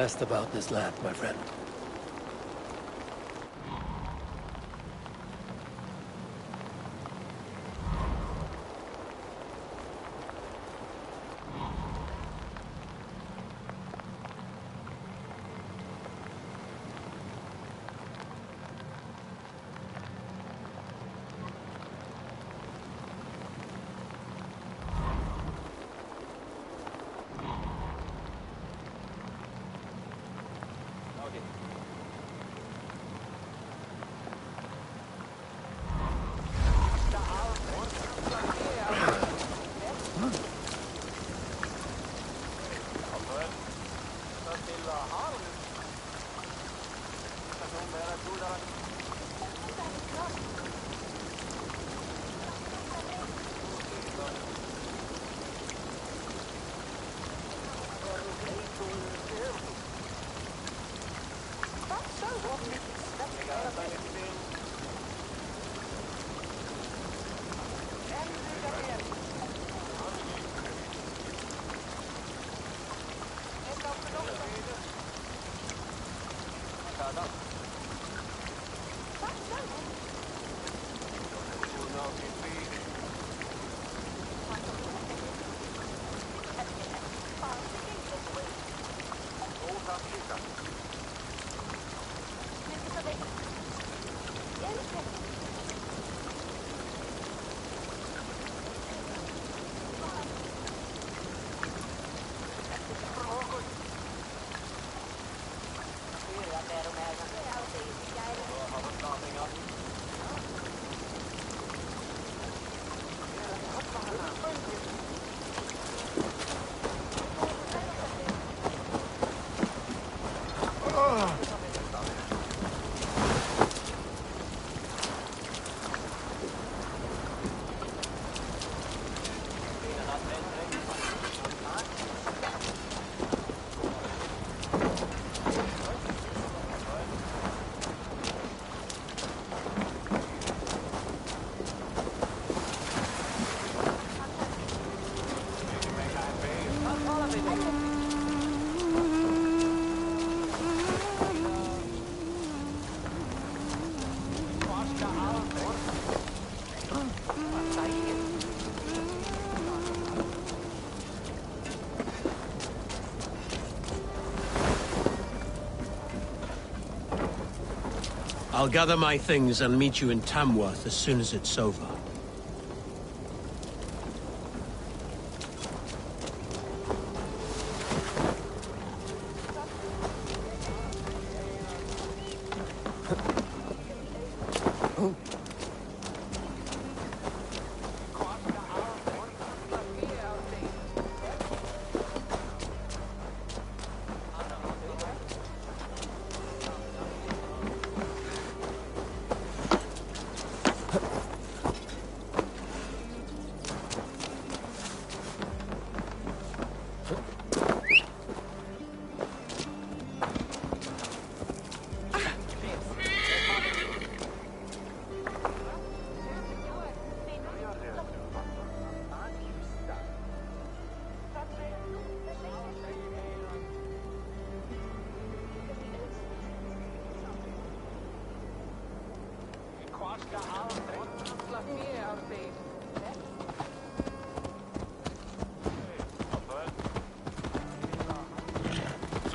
best about this land, my friend. I'll gather my things and meet you in Tamworth as soon as it's over.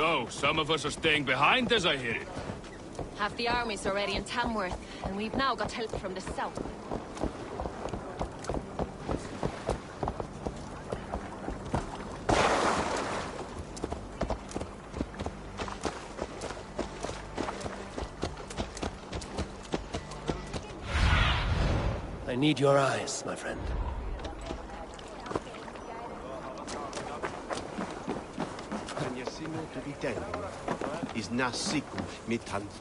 So, some of us are staying behind as I hear it. Half the army's already in Tamworth, and we've now got help from the south. I need your eyes, my friend.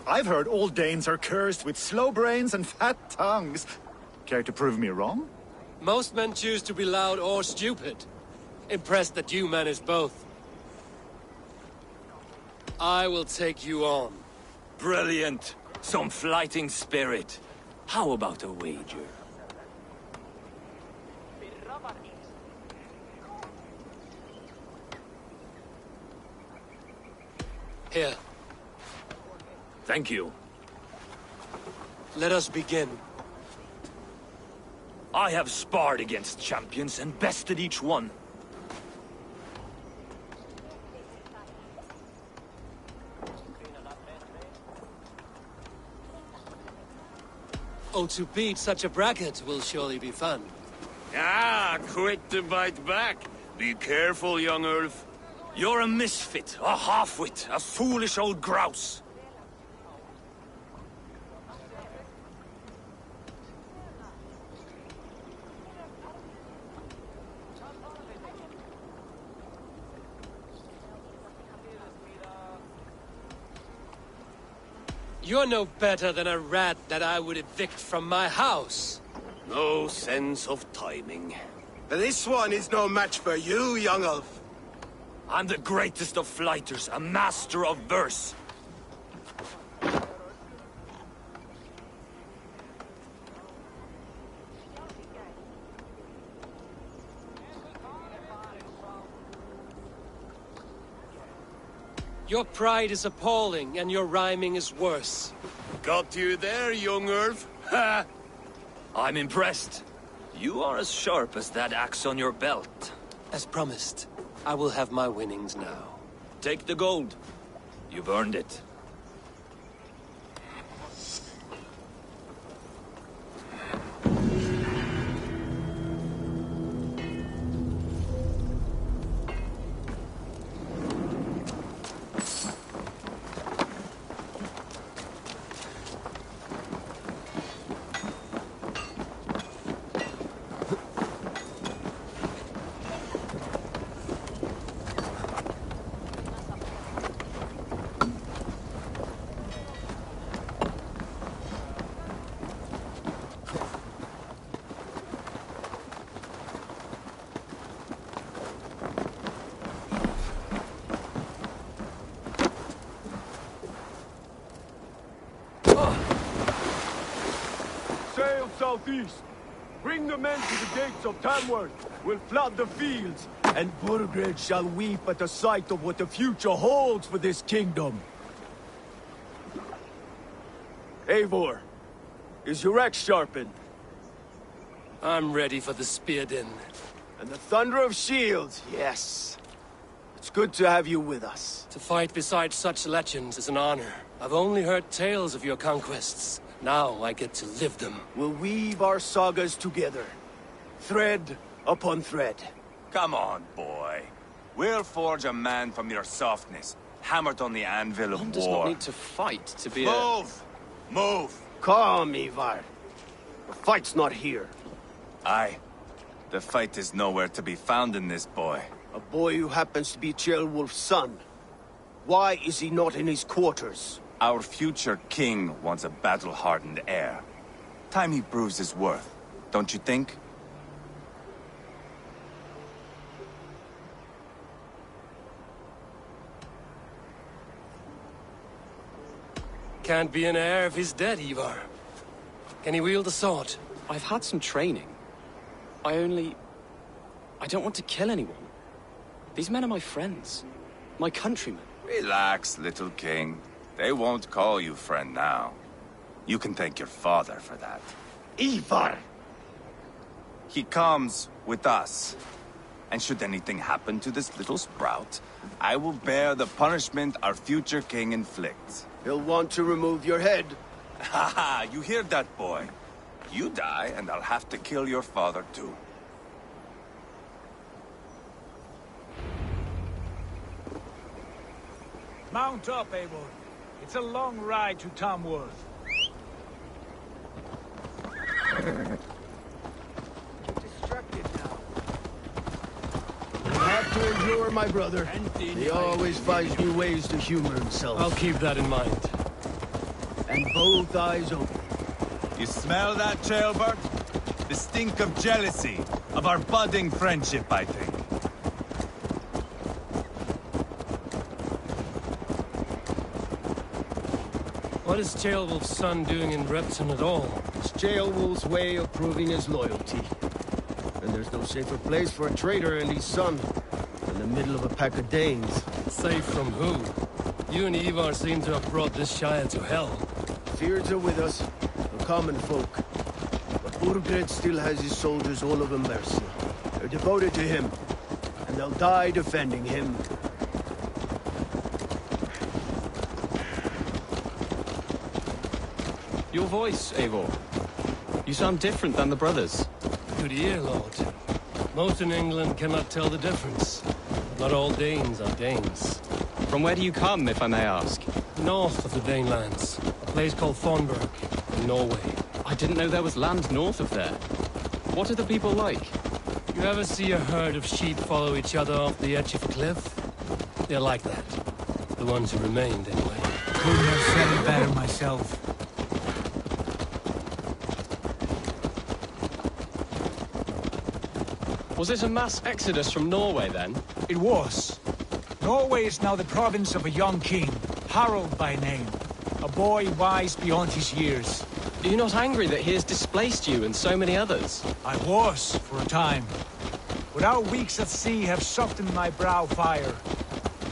I've heard all Danes are cursed with slow brains and fat tongues. Care to prove me wrong? Most men choose to be loud or stupid. Impressed that you manage both. I will take you on. Brilliant. Some fighting spirit. How about a wager? Here, Thank you. let us begin. I have sparred against champions and bested each one. Oh, to beat such a bracket will surely be fun. Ah, quick to bite back. Be careful, young Ulf. You're a misfit, a half-wit, a foolish old grouse. You're no better than a rat that I would evict from my house. No sense of timing. This one is no match for you, young Ulf. I'm the greatest of flighters, a master of verse. Your pride is appalling, and your rhyming is worse. Got you there, young Ulf. Ha! I'm impressed. You are as sharp as that axe on your belt. As promised, I will have my winnings now. Take the gold. You've earned it. Sail southeast. Bring the men to the gates of Tamworth. We'll flood the fields, and Burgred shall weep at the sight of what the future holds for this kingdom. Eivor, is your axe sharpened? I'm ready for the spear din. And the thunder of shields, yes. It's good to have you with us. To fight beside such legends is an honor. I've only heard tales of your conquests. Now I get to live them. We'll weave our sagas together, thread upon thread. Come on, boy. We'll forge a man from your softness, hammered on the anvil of One war. does not need to fight to be Move! Move! Calm, Ivar. The fight's not here. Aye. The fight is nowhere to be found in this boy. A boy who happens to be Ceolwulf's son. Why is he not in his quarters? Our future king wants a battle-hardened heir. Time he proves his worth, don't you think? Can't be an heir if he's dead, Ivar. Can he wield a sword? I've had some training. I don't want to kill anyone. These men are my friends. My countrymen. Relax, little king. They won't call you friend now. You can thank your father for that. Ivar! He comes with us. And should anything happen to this little sprout, I will bear the punishment our future king inflicts. He'll want to remove your head. Haha, you hear that, boy? You die, and I'll have to kill your father, too. Mount up, Eivor. It's a long ride to Tamworth. Distracted now. You have to endure, my brother. He always finds new ways to humor himself. I'll keep that in mind. And both eyes open. You smell that, Ceolbert? The stink of jealousy, of our budding friendship, I think. What is Ceolwulf's son doing in Repton at all? It's Ceolwulf's way of proving his loyalty. And there's no safer place for a traitor and his son than the middle of a pack of Danes. Safe from who? You and Ivar seem to have brought this Shire to hell. Fears are with us, the common folk. But Burgred still has his soldiers all over mercy. They're devoted to him, and they'll die defending him. Your voice, Eivor. You sound different than the brothers. Good ear, Lord. Most in England cannot tell the difference. Not all Danes are Danes. From where do you come, if I may ask? North of the Danelands. A place called Thornburg, in Norway. I didn't know there was land north of there. What are the people like? You ever see a herd of sheep follow each other off the edge of a cliff? They're like that. The ones who remained, anyway. Couldn't have said it better myself. Was it a mass exodus from Norway, then? It was. Norway is now the province of a young king, Harald by name. A boy wise beyond his years. Are you not angry that he has displaced you and so many others? I was, for a time. But our weeks at sea have softened my brow fire.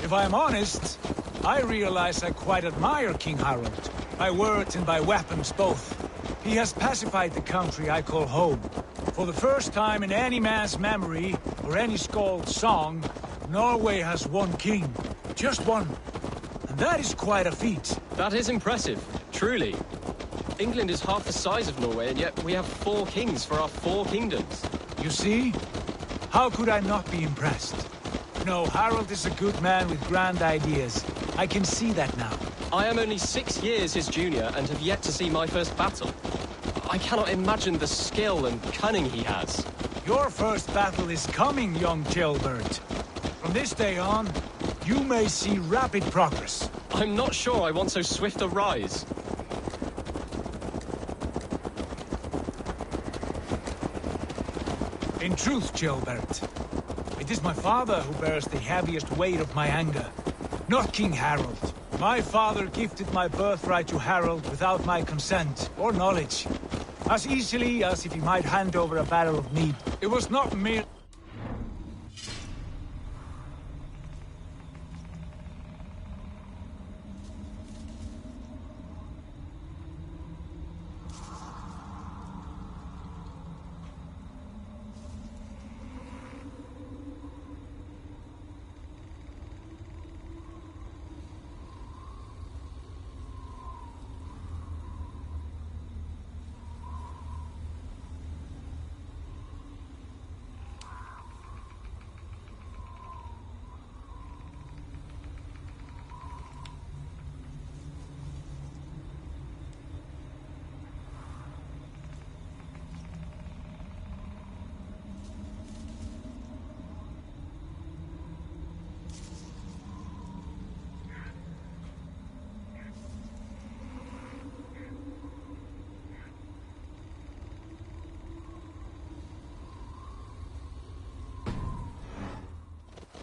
If I am honest, I realize I quite admire King Harald. By words and by weapons both. He has pacified the country I call home. For the first time in any man's memory, or any skald's song, Norway has one king. Just one. And that is quite a feat. That is impressive, truly. England is half the size of Norway, and yet we have 4 kings for our 4 kingdoms. You see? How could I not be impressed? No, Harald is a good man with grand ideas. I can see that now. I am only 6 years his junior and have yet to see my first battle. I cannot imagine the skill and cunning he has. Your first battle is coming, young Jailbird. From this day on, you may see rapid progress. I'm not sure I want so swift a rise. In truth, Jailbird, it is my father who bears the heaviest weight of my anger, not King Harald. My father gifted my birthright to Harald without my consent or knowledge. As easily as if he might hand over a barrel of mead. It was not mere...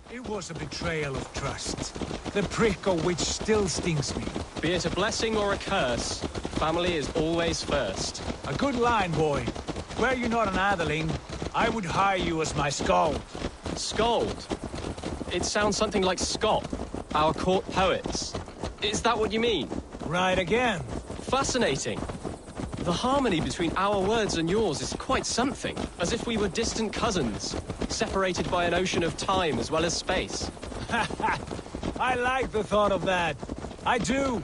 It was a betrayal of trust. The prick of which still stings me. Be it a blessing or a curse, family is always first. A good line, boy. Were you not an Atheling, I would hire you as my skald. Skald? It sounds something like Scott, our court poets. Is that what you mean? Right again. Fascinating. The harmony between our words and yours is quite something. As if we were distant cousins, separated by an ocean of time as well as space. I like the thought of that. I do.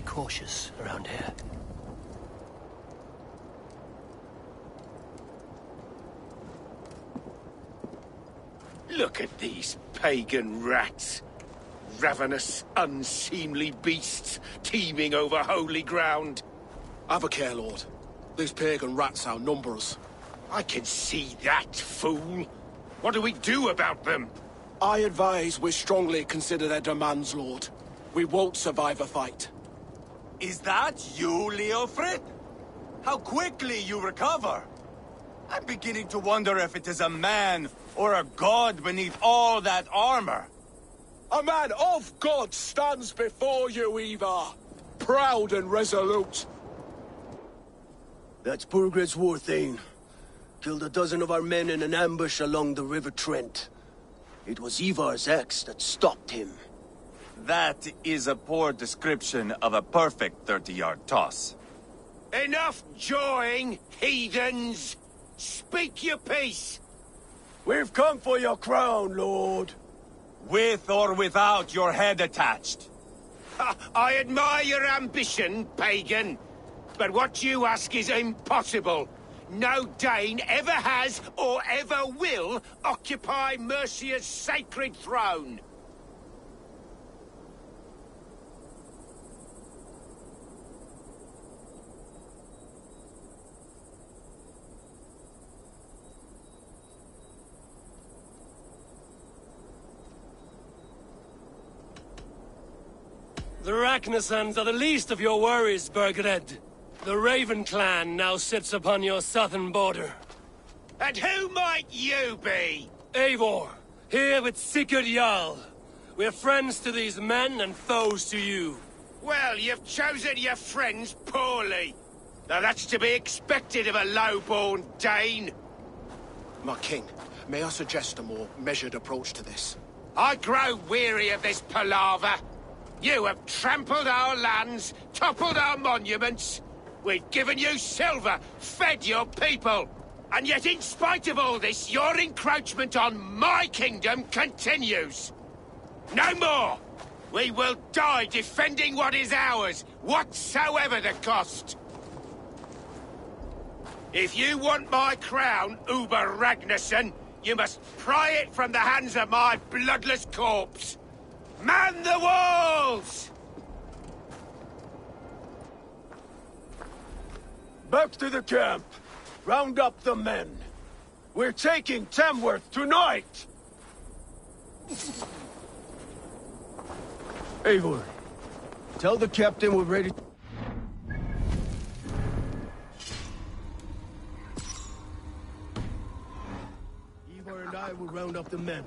cautious around here. Look at these pagan rats. Ravenous, unseemly beasts teeming over holy ground. Have a care, Lord. These pagan rats outnumber us. I can see that, fool. What do we do about them? I advise we strongly consider their demands, Lord. We won't survive a fight. Is that you, Leofrid? How quickly you recover! I'm beginning to wonder if it is a man or a god beneath all that armor. A man of God stands before you, Ivar. Proud and resolute. That's Burgred's war thane. Killed a dozen of our men in an ambush along the River Trent. It was Ivar's axe that stopped him. That is a poor description of a perfect 30-yard toss. Enough jawing, heathens! Speak your piece! We've come for your crown, Lord. With or without your head attached. I admire your ambition, pagan. But what you ask is impossible. No Dane ever has or ever will occupy Mercia's sacred throne. The Ragnarsons are the least of your worries, Burgred. The Raven clan now sits upon your southern border. And who might you be? Eivor, here with Sigurd Jarl. We're friends to these men and foes to you. Well, you've chosen your friends poorly. Now that's to be expected of a low-born Dane. My king, may I suggest a more measured approach to this? I grow weary of this palaver. You have trampled our lands, toppled our monuments. We've given you silver, fed your people. And yet in spite of all this, your encroachment on my kingdom continues. No more! We will die defending what is ours, whatsoever the cost. If you want my crown, Uber Ragnarsson, you must pry it from the hands of my bloodless corpse. Man the walls! Back to the camp. Round up the men. We're taking Tamworth tonight! Eivor, tell the captain we're ready. Eivor and I will round up the men.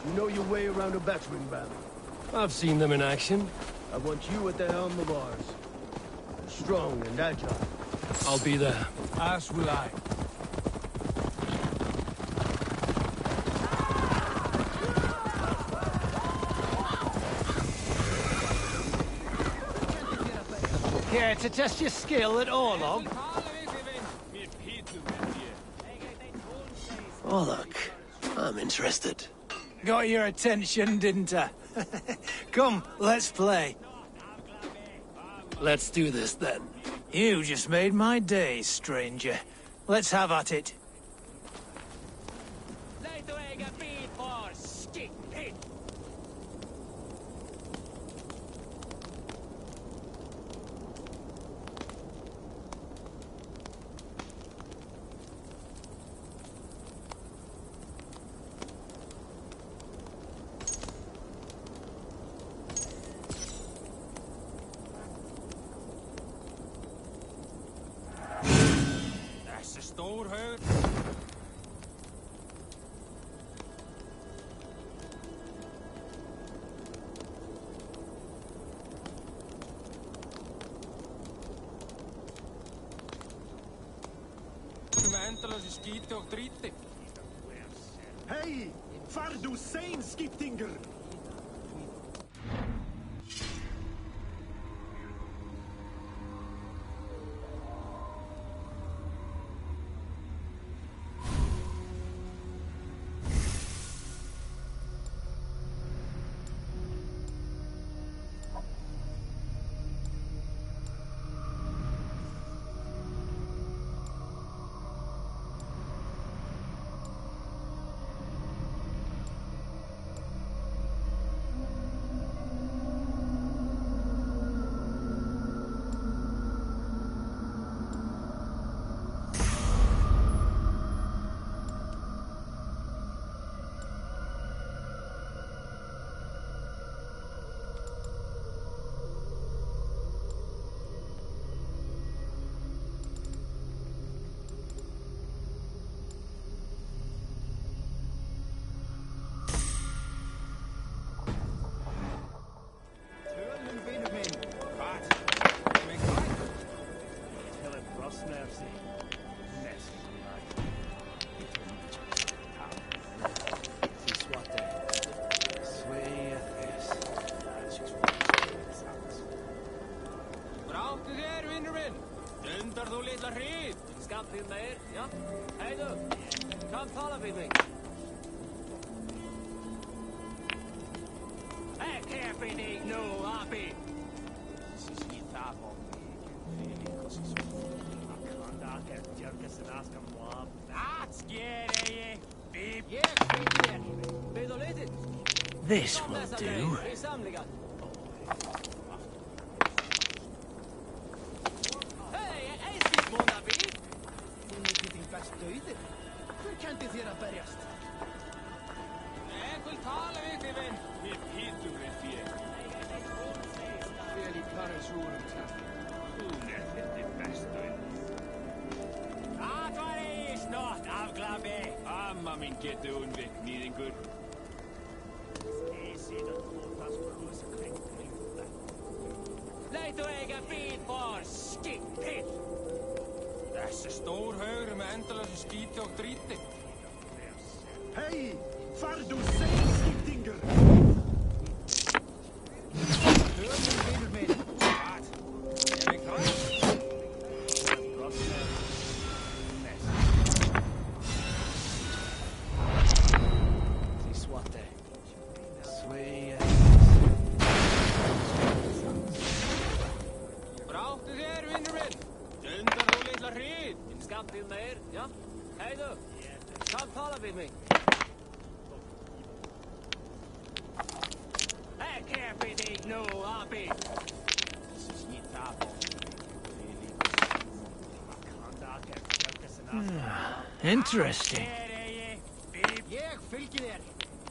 You know your way around a battering ram. I've seen them in action. I want you at the helm of ours. Strong and agile. I'll be there. As will I. Care to test your skill at Orlog? Orlog, I'm interested. Got your attention, didn't I? Come, let's play. Let's do this then. You just made my day, stranger. Let's have at it. Hey, far du sein, Skiptinger! Come follow with me. This will do. Hej! Far du seinskiptingur! Interesting. Jeg fylgir þér.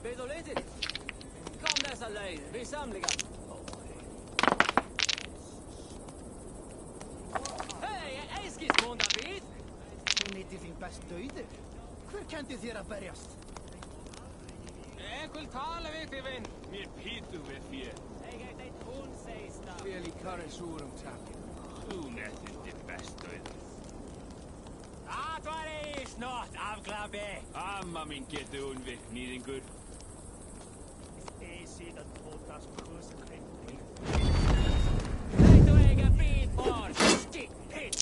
Við þú litir. Kom þessa leið, við samlingar. Hei, einskismónda við. Þú nýttir þín best dauður. Hver kendi þér að berjast? Ég vil tala við þig, vinn. Mér pítu við þér. Ég heit eitt hún segist það. Vel í karresúrum takin. Þú nettir þitt best dauður. Það var ei snott afglafi. Amma mín getur unnvitt nýðingur. Ég síðan tótast kursen hreint. Þú eiga bít bort, skikk, hitt.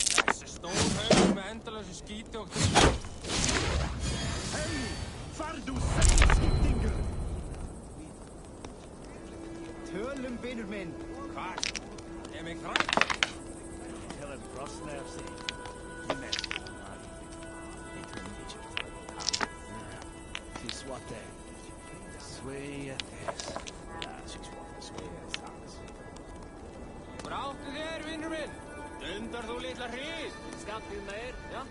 Þessi stór haugur með endalösu skíti og Hej! Far du seinskiptingur! Tölum, vinur minn. Hvað? Mig hrætt? Til en brosna af sig. What they sway at this. She's what the sway at. Bráttu þér, vinnur minn. Dundar þú litla hrið. Skampið meir, já.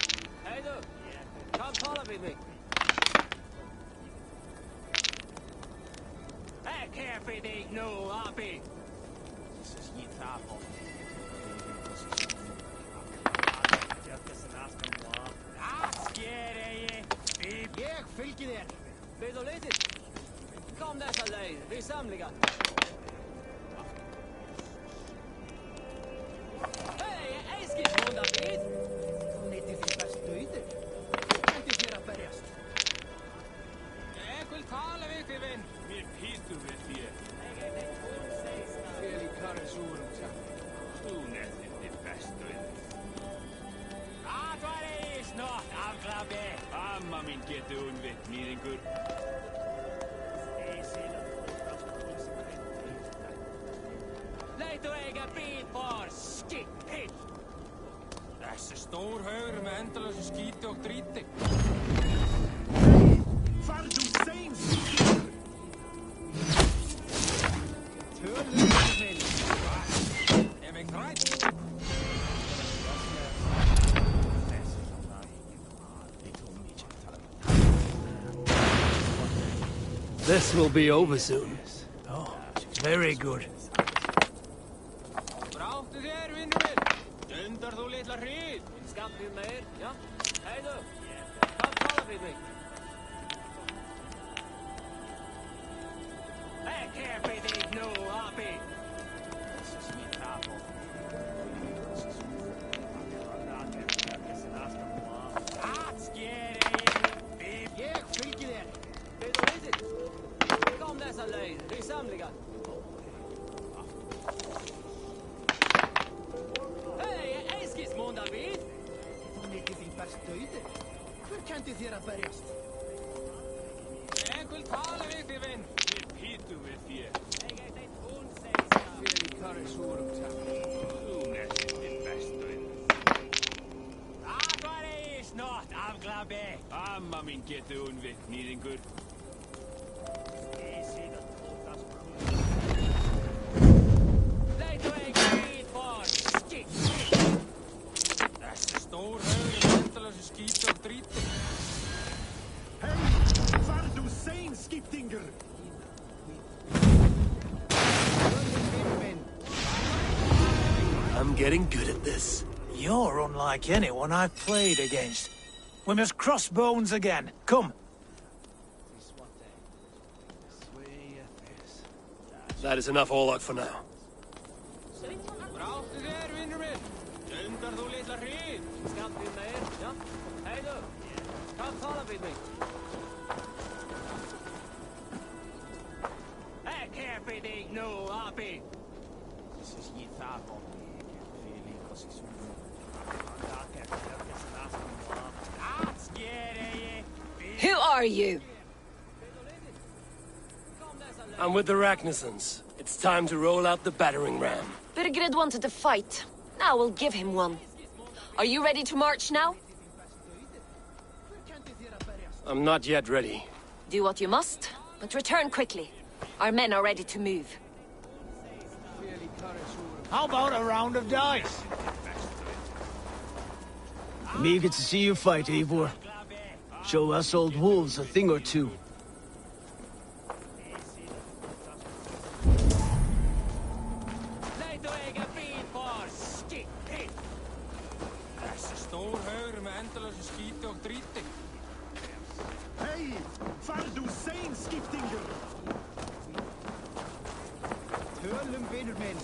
Heiðu. Kom tala við mig. Ekki fyrir þig nú, abi. Þessi skýt af og. Ég fylgi þér. Við þú litir. Kom þessa leið, við samlingar. Hei, einskismónda við. Þú nýttir þín best dauður. Hver kendi þér að berjast? Ég vil tala við þig, vinn. Mér pítu við þér. Ég heit eitt hún segist það. Vel í karresúrum takin. Þú nettir þitt best dauður. Það var ei snott afglafi. Amma mín getur unnvitt nýðingur. Leitu eiga bít bort, skikk, hitt. Þessi stór haugur með endalösu skíti og dríti. Hej! Far du seinskiptingur! Tölum, vinur minn. Mig hrætt? This will be over soon. Oh, very good. Bráttu þér, vinnur minn. Dundar þú litla hrið. Skampið meir, já. Heiðu. Kom tala við mig. Ekki fyrir þig nú, abi. Þessi skýt af og. Það sker ei. Ég fylgi þér. Við þú litir. Kom þessa leið, við samlingar. Hei, einskismónda við. Þú nýttir þín best dauður. Hver Jeg vil tale við þig, vinn. Við pítum við þér. Það er snart afglabi. Amma mín getur unnvitt, nýðingur. Leit og ekki vít for skikk. Þessi stór höfður endalösi skíti og dríti. Hey, var du sein, Skipdinger? I'm getting good at this. You're unlike anyone I've played against. We must cross bones again. Come. That is enough Orlok for now. Bráttu þér, vinnur minn. Dundar þú litla hrýð. Skatt við meir, ja. Heiðu. Kan tala við mig. Ek her fyrir þig nú, Abi. This is ég þar om. Fyrir líka sig svo. Who are you? I'm with the Ragnarsons. It's time to roll out the battering ram. Birgrid wanted to fight. Now we'll give him one. Are you ready to march now? I'm not yet ready. Do what you must, but return quickly. Our men are ready to move. How about a round of dice? I'm eager to see you fight, Eivor. Show us old wolves a thing or two. Hey, var du sein, Skipdinger? Tölum, vinur minn.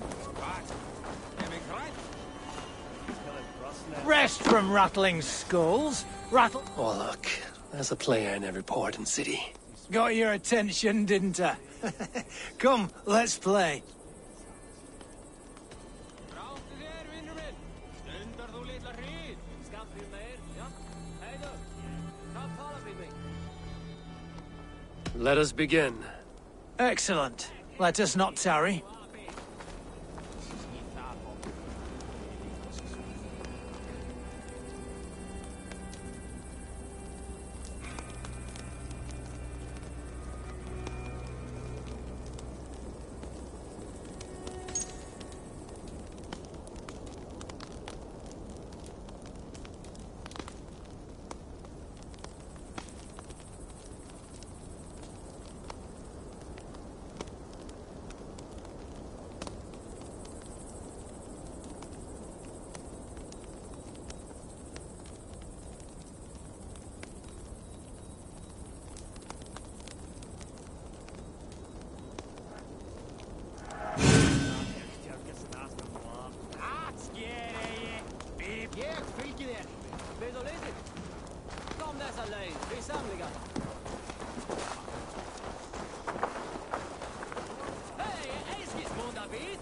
Rest from rattling skulls. Rattle... Orlok, there's a player in every port and city. Got your attention, didn't I? Come, let's play. Let us begin. Excellent. Let us not tarry.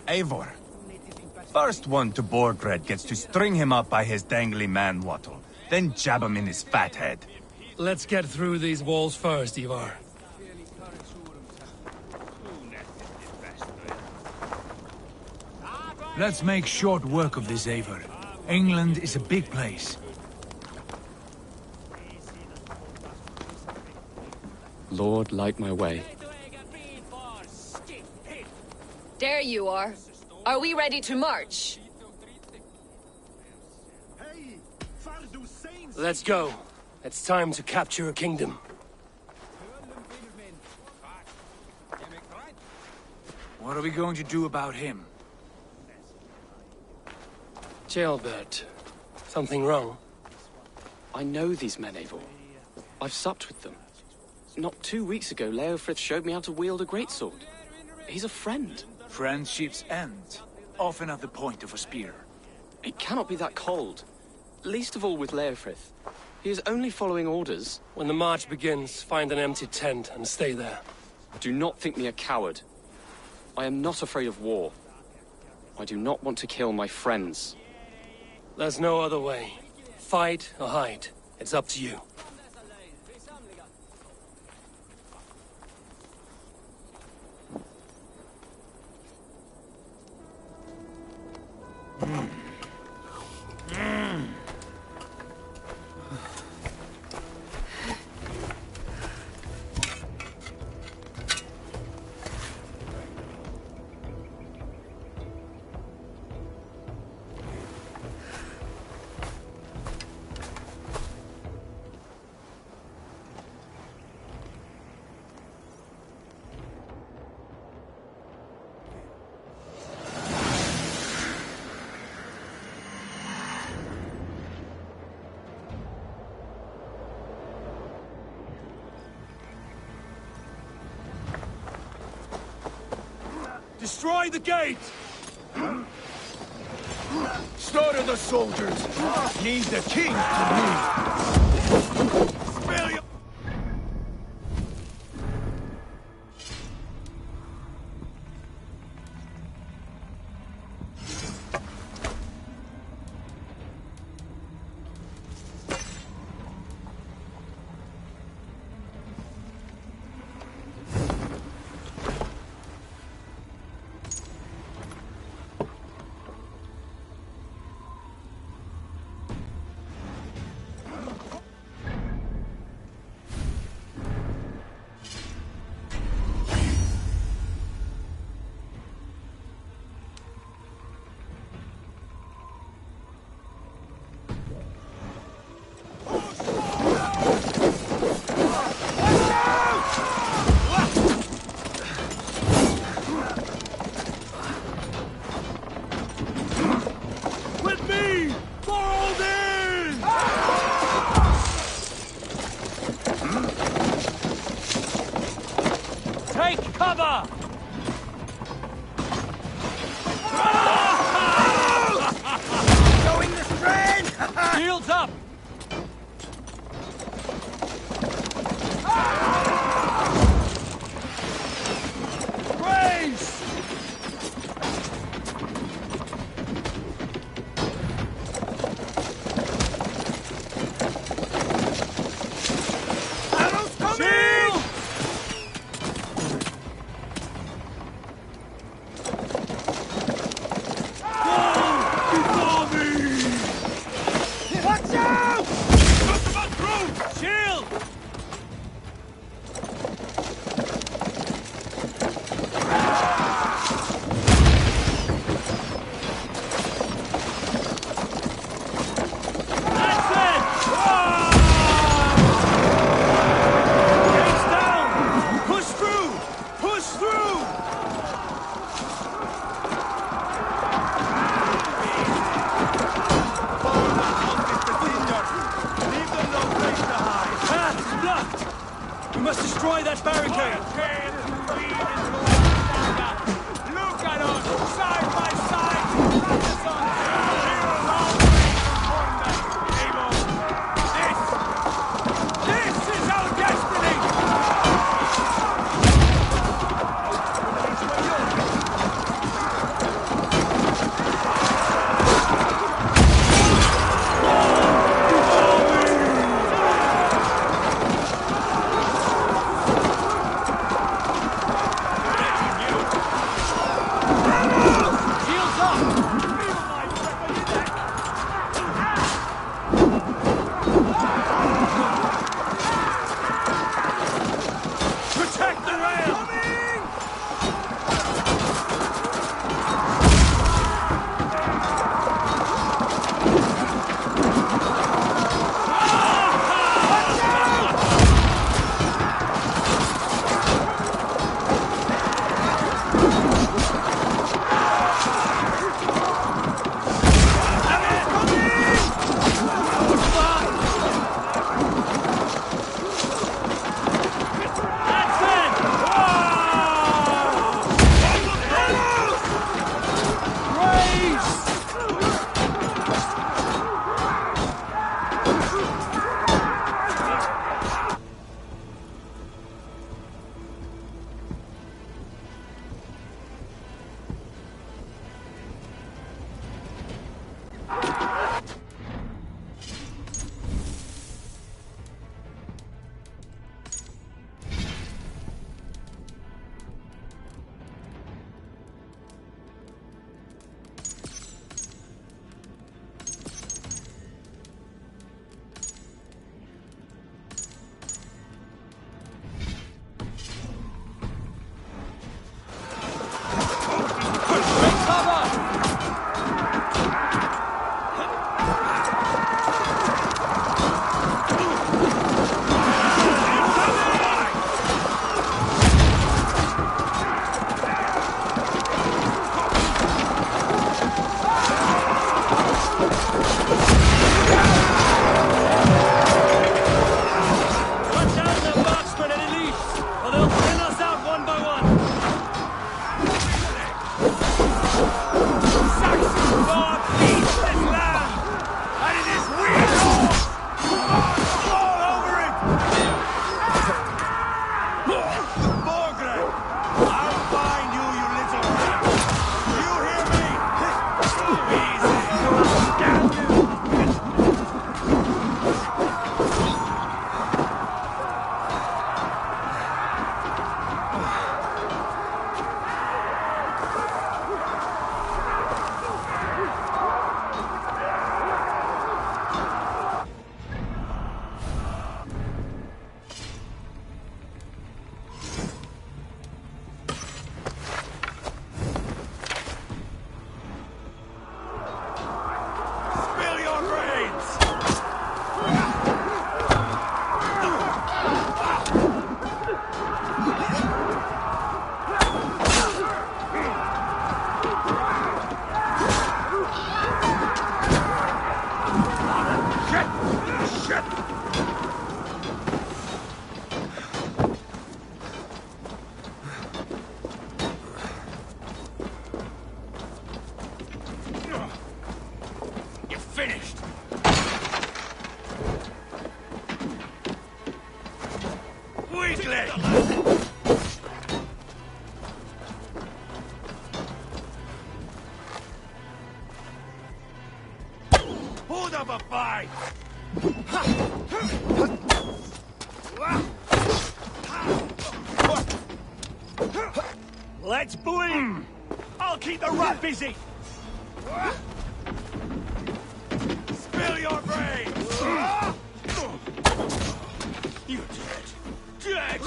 Eivor. First one to Borgred gets to string him up by his dangly man-wattle, then jab him in his fat head. Let's get through these walls first, Ivar. Let's make short work of this, Eivor. England is a big place. Lord, light my way. There you are. Are we ready to march? Hey, var du sein? Let's go. It's time to capture a kingdom. What are we going to do about him? Ceolbert, something wrong? I know these men, Eivor. I've supped with them. Not 2 weeks ago, Leofrith showed me how to wield a greatsword. He's a friend. Friendships end, often at the point of a spear. It cannot be that cold. Least of all with Leofrith. He is only following orders. When the march begins, find an empty tent and stay there. Do not think me a coward. I am not afraid of war. I do not want to kill my friends. There's no other way. Fight or hide. It's up to you. Destroy the gate! Slaughter the soldiers! Leave the king to me! Spill your... Take cover! Showing the strength! Shields up! Race! Arrows coming! Watch out! Shield! That's it! Gates down! Push through! Push through! Leave them no place to hide! Path is blocked! We must destroy that barricade! Look at us, side by side! This is our destiny! weakling! Hold up a fight! Let's bleed! I'll keep the rat busy! Spill your brains! You're dead! Dead!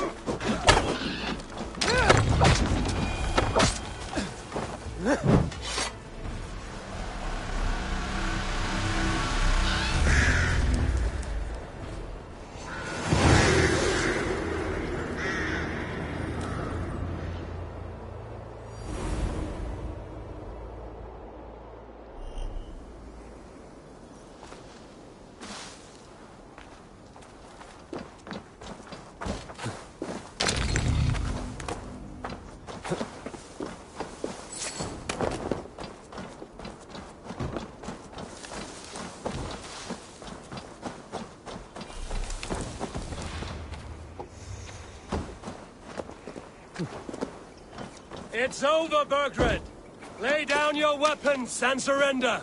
It's over, Burgred! Lay down your weapons and surrender!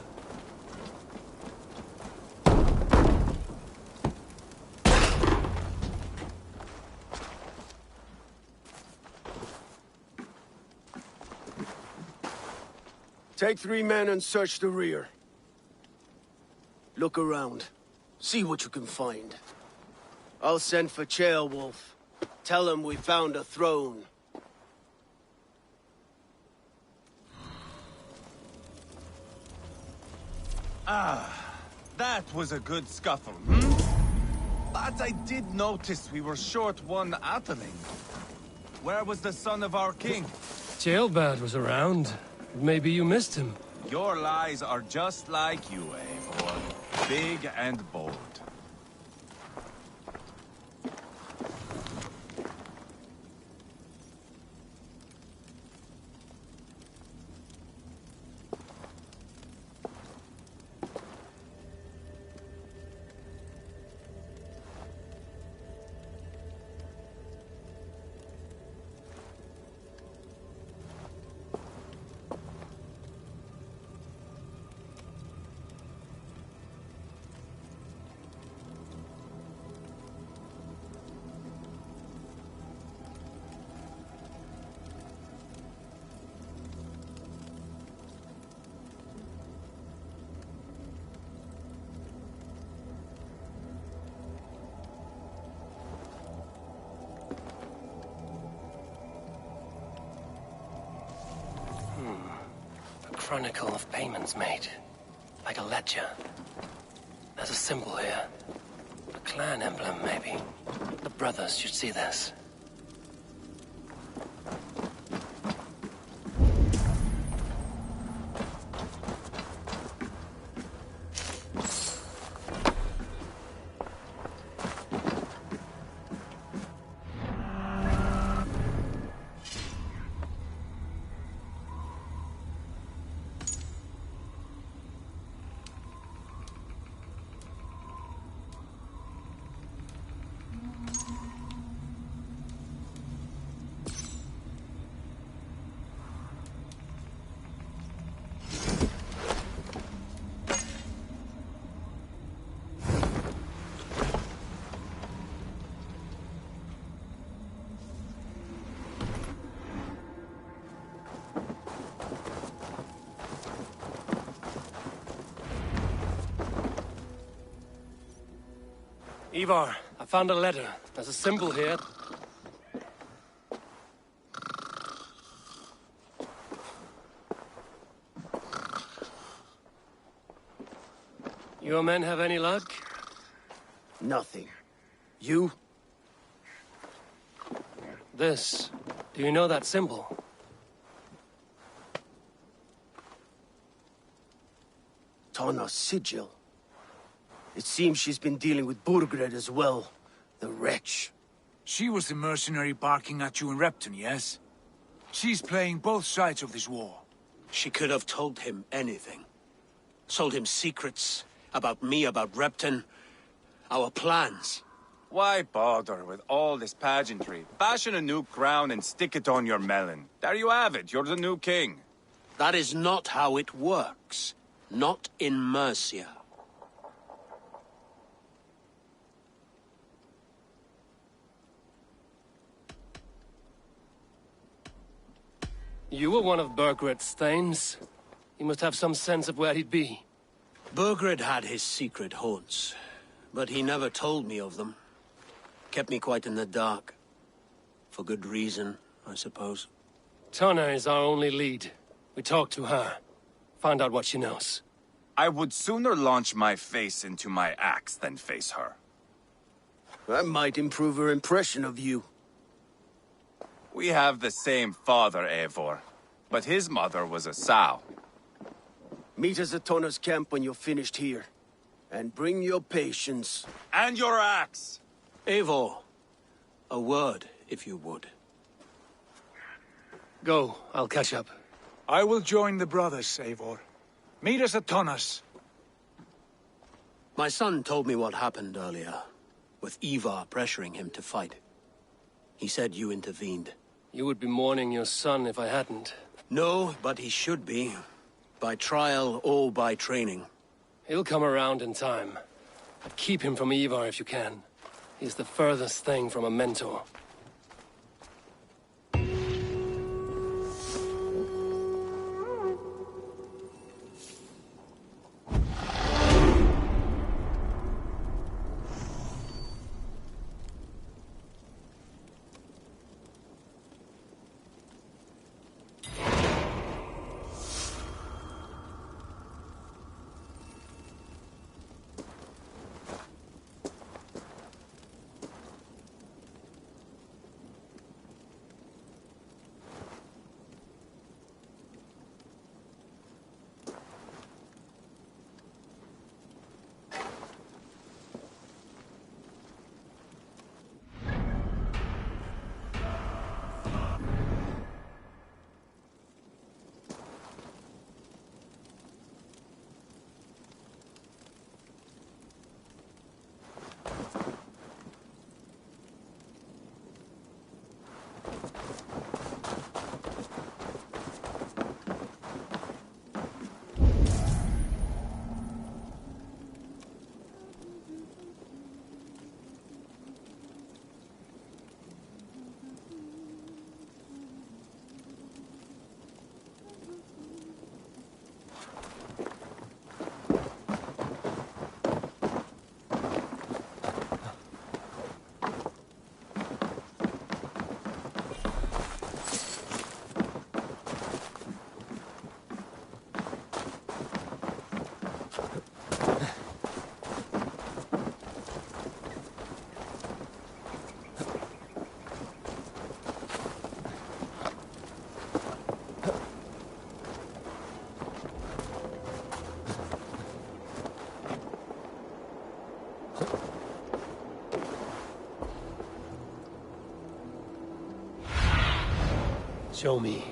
Take 3 men and search the rear. Look around. See what you can find. I'll send for Ceolwulf. Tell him we found a throne. That was a good scuffle, hmm? But I did notice we were short one Atheling. Where was the son of our king? Ceolbert was around. Maybe you missed him. Your lies are just like you, Eivor. Big and bold. Chronicle of payments made. Like a ledger. There's a symbol here. A clan emblem, maybe. The brothers should see this. Ivar, I found a letter. There's a symbol here. Your men have any luck? Nothing. You? This. Do you know that symbol? Tana's sigil. It seems she's been dealing with Burgred as well. The wretch. She was the mercenary barking at you in Repton, yes? She's playing both sides of this war. She could have told him anything. Told him secrets about me, about Repton, our plans. Why bother with all this pageantry? Fashion a new crown and stick it on your melon. There you have it, you're the new king. That is not how it works. Not in Mercia. You were one of Burgred's thanes. He must have some sense of where he'd be. Burgred had his secret haunts, but he never told me of them. Kept me quite in the dark. For good reason, I suppose. Tana is our only lead. We talk to her. Find out what she knows. I would sooner launch my face into my axe than face her. That might improve her impression of you. We have the same father, Eivor. But his mother was a sow. Meet us at Tona's camp when you're finished here. And bring your patience. And your axe! Eivor, a word, if you would. Go, I'll catch up. I will join the brothers, Eivor. Meet us at Tonas. My son told me what happened earlier, with Ivar pressuring him to fight. He said you intervened. You would be mourning your son if I hadn't. No, but he should be. By trial or by training. He'll come around in time. But keep him from Ivar if you can. He's the furthest thing from a mentor. Show me.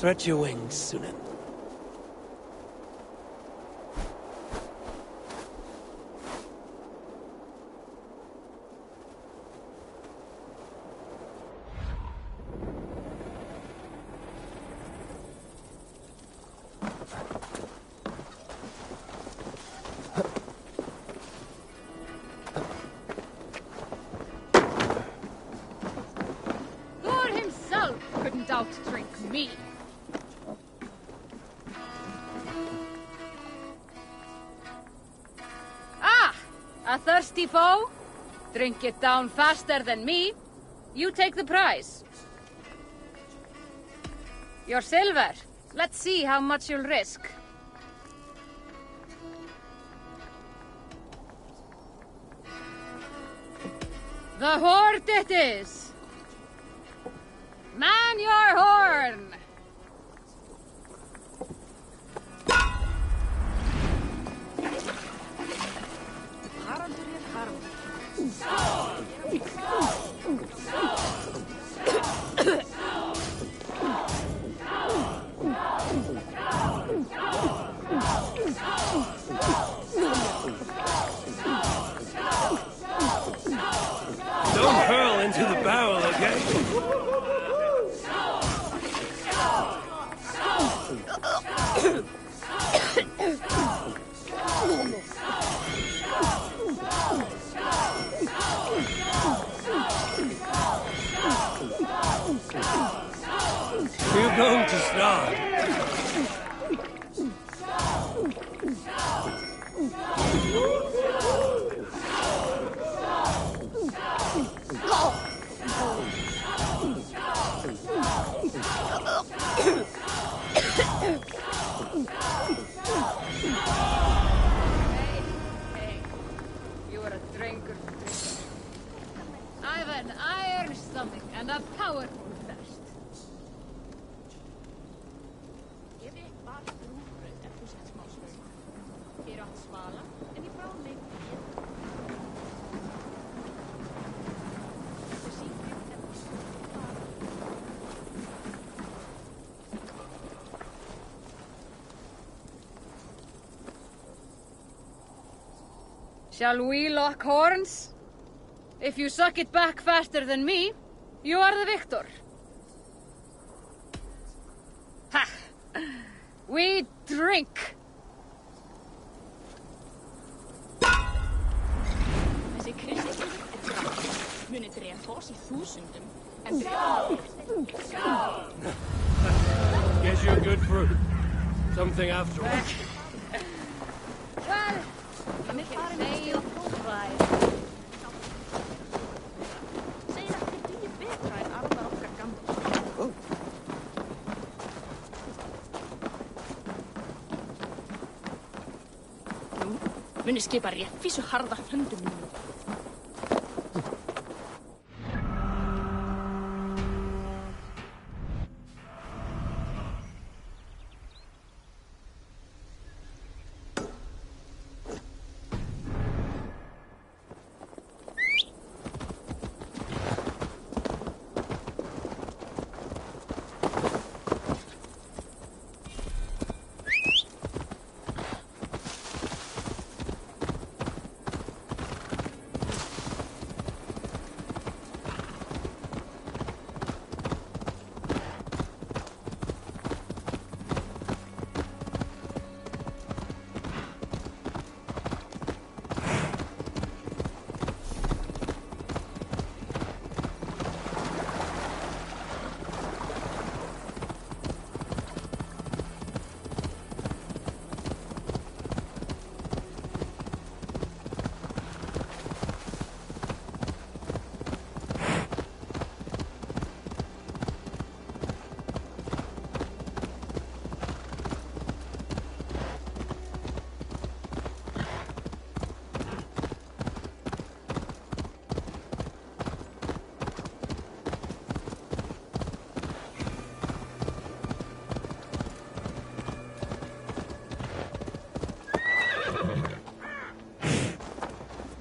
Stretch your wings, Sunan. Thor himself couldn't outdrink me. Ah! A thirsty foe? Drink it down faster than me. You take the prize. Your silver. Let's see how much you'll risk. The horde it is. Man your horn! Don't hurl into the barrel again. We're going to start. Hey, you are a drinker. I've an iron stomach and a powerful thirst. Shall we lock horns? If you suck it back faster than me, you are the victor. Ha! We drink! Þessi kristilík drakk muni drefa Thors í þúsundum, en drefa Guess you're good for something after all. Well, you can say you tried. segir að þið dugir betra en armar okkar gamla. Nú, muni skipa réttvísu harða höndum mínum.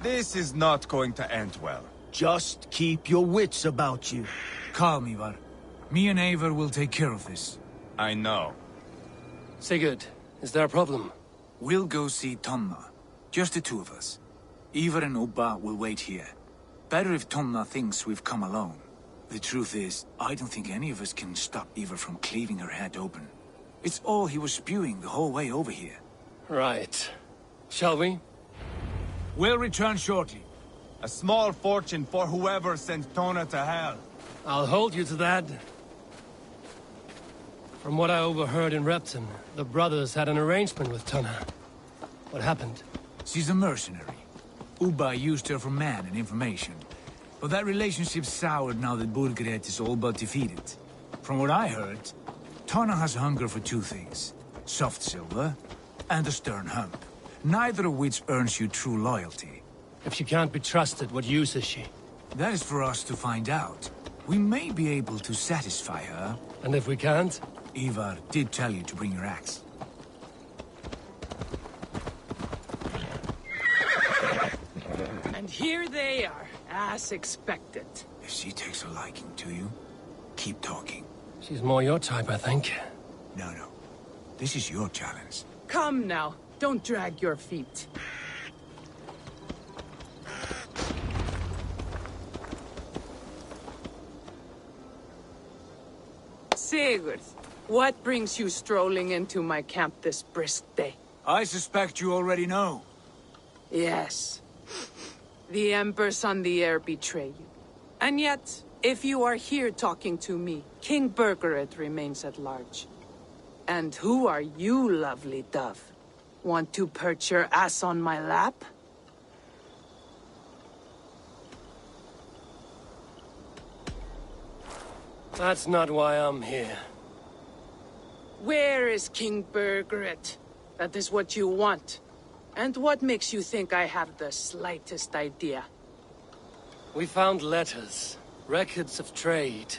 This is not going to end well. Just keep your wits about you. Calm, Ivar. Me and Eivor will take care of this. I know. Sigurd, is there a problem? We'll go see Tonna. Just the two of us. Ivar and Ubba will wait here. Better if Tonna thinks we've come alone. The truth is, I don't think any of us can stop Ivar from cleaving her head open. It's all he was spewing the whole way over here. Right. Shall we? We'll return shortly. A small fortune for whoever sent Tonna to hell. I'll hold you to that. From what I overheard in Repton, the brothers had an arrangement with Tonna. What happened? She's a mercenary. Ubba used her for man and information. But that relationship's soured now that Burgred is all but defeated. From what I heard, Tonna has hunger for two things. Soft silver and a stern hump. Neither of which earns you true loyalty. If she can't be trusted, what use is she? That is for us to find out. We may be able to satisfy her. And if we can't? Ivar did tell you to bring your axe. And here they are, as expected. If she takes a liking to you, keep talking. She's more your type, I think. No. This is your challenge. Come now, don't drag your feet. Sigurd, what brings you strolling into my camp this brisk day? I suspect you already know. Yes. The Embers on the air betray you. And yet, if you are here talking to me, King Burgred remains at large. And who are you, lovely dove? Want to perch your ass on my lap? That's not why I'm here. Where is King Burgred? That is what you want. And what makes you think I have the slightest idea? We found letters, records of trade.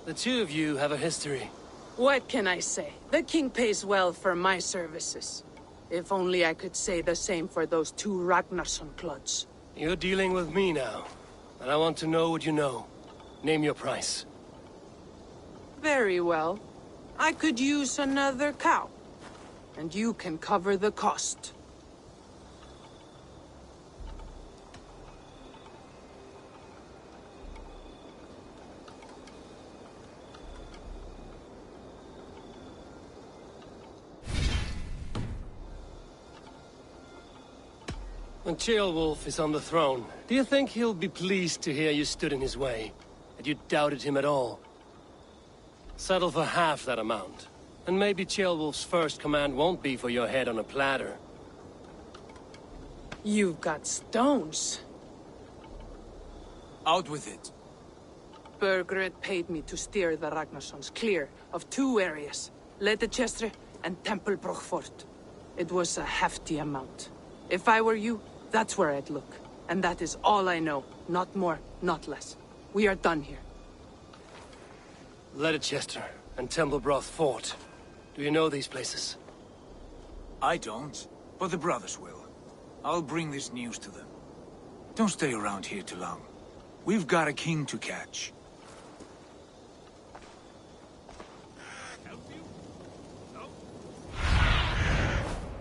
The two of you have a history. What can I say? The king pays well for my services. If only I could say the same for those two Ragnarsson clods. You're dealing with me now, and I want to know what you know. Name your price. Very well. I could use another cow. And you can cover the cost. When Ceolwulf is on the throne, do you think he'll be pleased to hear you stood in his way? That you doubted him at all? Settle for half that amount. And maybe Ceolwulf's first command won't be for your head on a platter. You've got stones. Out with it. Burgred paid me to steer the Ragnarssons clear of two areas, Leitechestre and Tempelbroch Fort. It was a hefty amount. If I were you, that's where I'd look. And that is all I know. Not more, not less. We are done here. Leitechestre and Tempelbroch Fort. Do you know these places? I don't, but the brothers will. I'll bring this news to them. Don't stay around here too long. We've got a king to catch.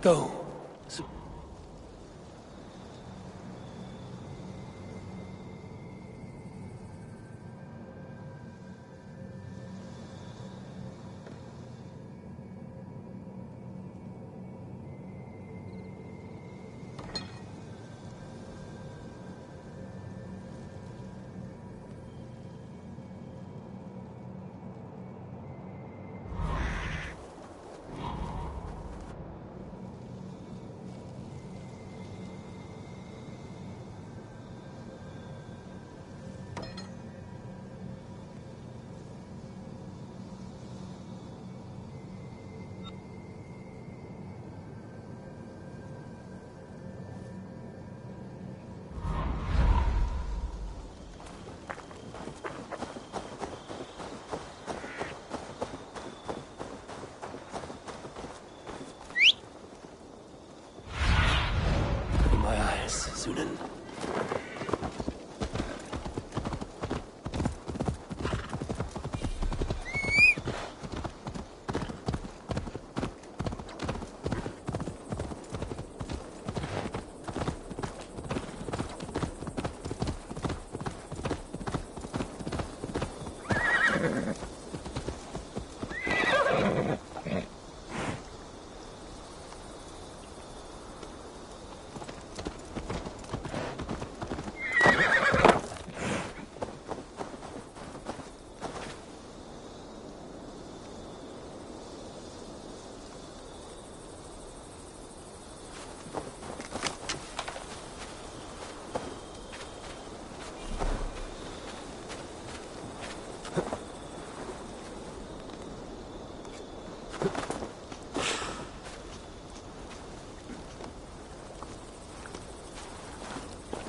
Go. Sunan.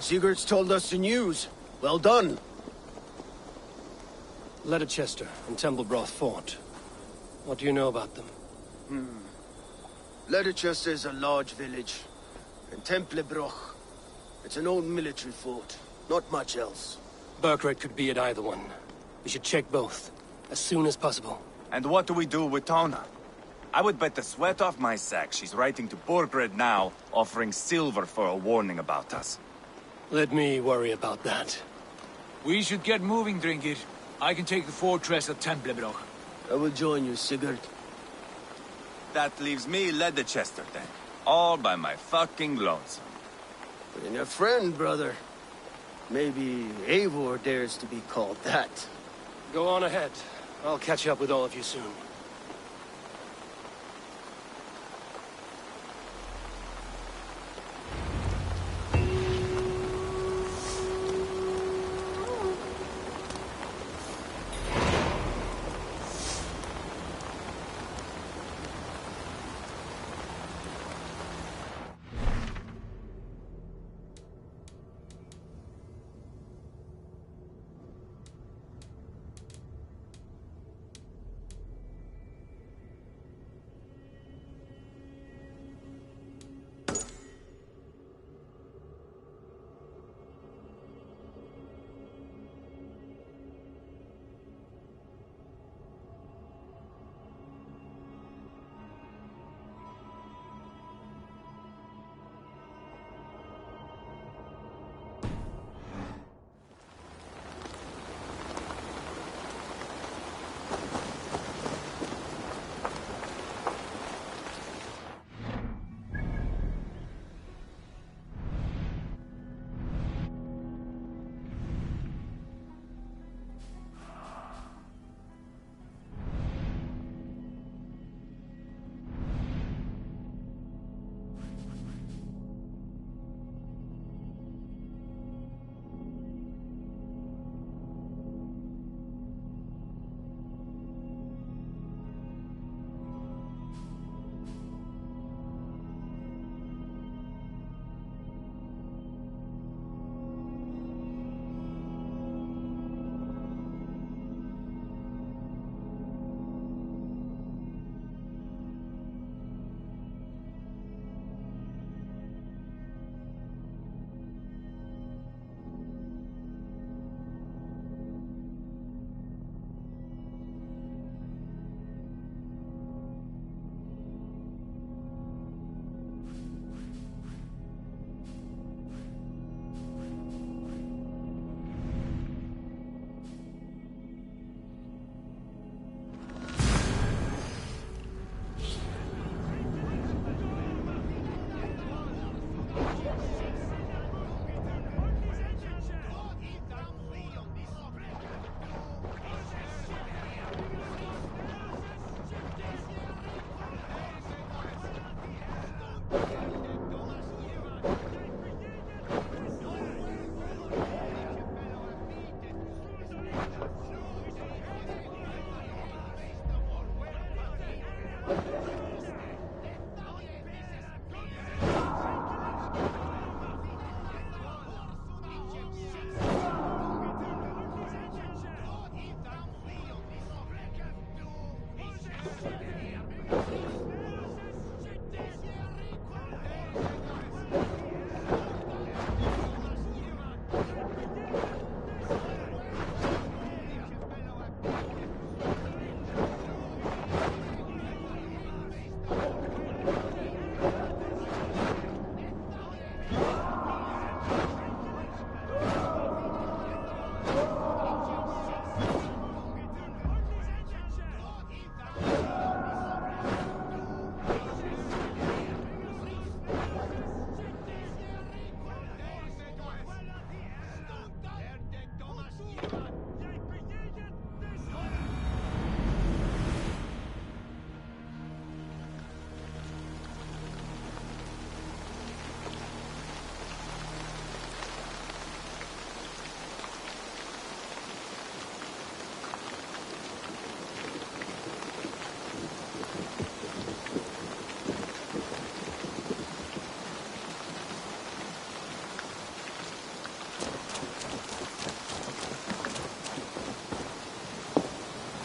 Sigurd's told us the news. Well done. Leicester and Templebroth fought. What do you know about them? Leicester is a large village. And Templebroch, it's an old military fort. Not much else. Burkred could be at either one. We should check both, as soon as possible. And what do we do with Tona? I would bet the sweat off my sack she's writing to Burkred now, offering silver for a warning about us. Let me worry about that. We should get moving, Dringir. I can take the fortress of Templebroch. I will join you, Sigurd. That leaves me Leicester then. All by my fucking lonesome. And a friend, brother. Maybe Eivor dares to be called that. Go on ahead. I'll catch up with all of you soon.